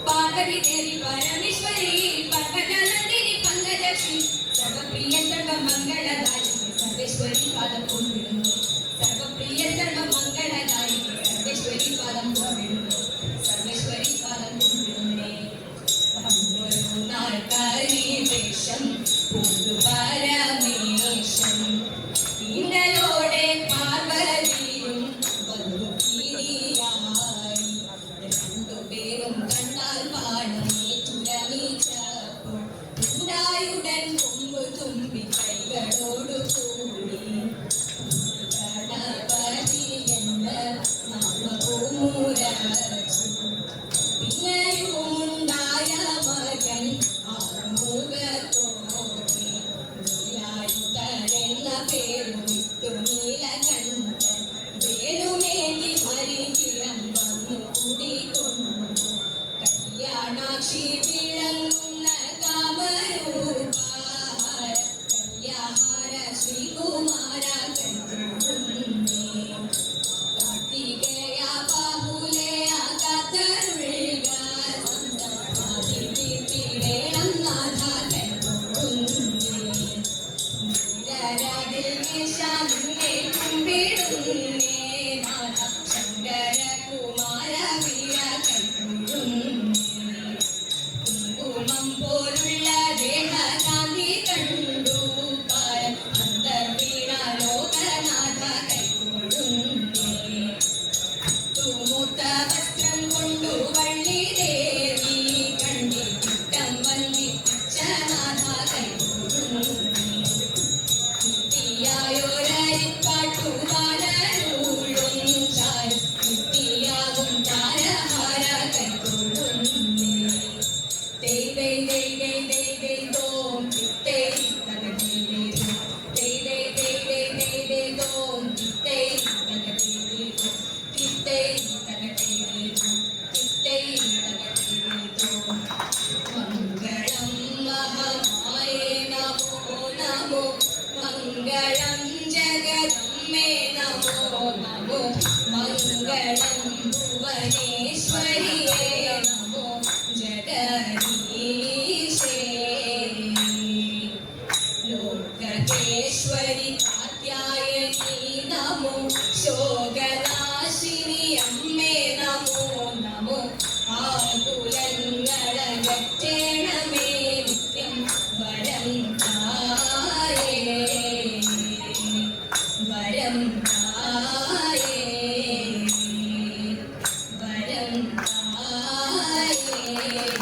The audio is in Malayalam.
पार्वती देवी परमेश्वरी पर्वतनंदिनी पंकजश्री सर्वप्रिय सर्वमंगलदायिनी सर्वेश्वरी पादं कुंभिडुनु सर्वप्रिय सर्वमंगलदायिनी सर्वेश्वरी पादं कुंभिडुनु सर्वेश्वरी पादं कुंभिडुने अम्बरु नारकारी वेशं पूर्व परमेशं इंदलोडे पार्वतीयुं वधु पीडियायि രണ്ടു പേരും കണ്ടാൽ പാടമേ തുരമിച്ചപ്പോൾ ഉണ്ടായുടൻ കൊമ്പ് തുമ്പി കൈകളോടു കൂടി ഗണപതി എന്ന നാമപൂമുരച്ചു പിന്നെയുമുണ്ടായ മകൻ ആറുമുഖത്തോടെ നീലായുധനെന്ന പേരുമിട്ടു നീലകണ്ഠൻ വേലുമേന്തി മരികിടം വന്നു കൂടിക്കൊണ്ടു കല്യാണാക്ഷി വിളങ്ങുന്ന കാമരൂപാര കല്യാഹാര ശ്രീകുമാര കൈകൊള്ളുന്നേ കാർത്തികേയ ബാഹുലേയ കാത്തരുൾക സന്തതിടേണം നാഥ കൈകൊള്ളുന്നേ നീലരാതിൽ മേശാലിനെ കുമ്പിടുന്നേ നാഥ ശങ്കര കുമാര വീര കൈകൊള്ളുന്നേ കുങ്കുമം പോലുള്ള ദേഹകാന്തി കണ്ടു പാരം അന്തർവീണ ലോകനാഥ കൈകൊള്ളുന്നേ തുമുത്ത വസ്ത്രം കൊണ്ടു വള്ളി ദേവി കണ്ടിൽ കുട്ടം വന്ദിച്ച നാഥ കൈകൊള്ളുന്നേ നിത്യായൊരരിപ്പാട്ടു വാനരുളും ചാരും നിത്യാകും താരഹാര കൈകൊള്ളുന്നേ ദൈവൈ ദൈവൈ ദൈവൈ ദോം ചിത്തൈ തകടീരേതു ദൈവൈ ദൈവൈ ദൈവൈ ദോം ചിത്തൈ തകടീരേതു ചിത്തൈ തകടീരേതു ചിത്തൈ തകടീരേതു മംഗളം മഹാമായേ നമോ നമോ മംഗളം ജഗദംബേ നമോ നമോ മംഗളം ഭുവനേശ്വരിയേ നമോ ജഗദീശേ ലോകേശ്വരി കാത്യായനി നമോ ശോകനാശിനി അമ്മേ നമോ നമോ ആകുലങ്ങളകറ്റേണമേ നിത്യം വരം തായേ വരം തായേ വരം തായേ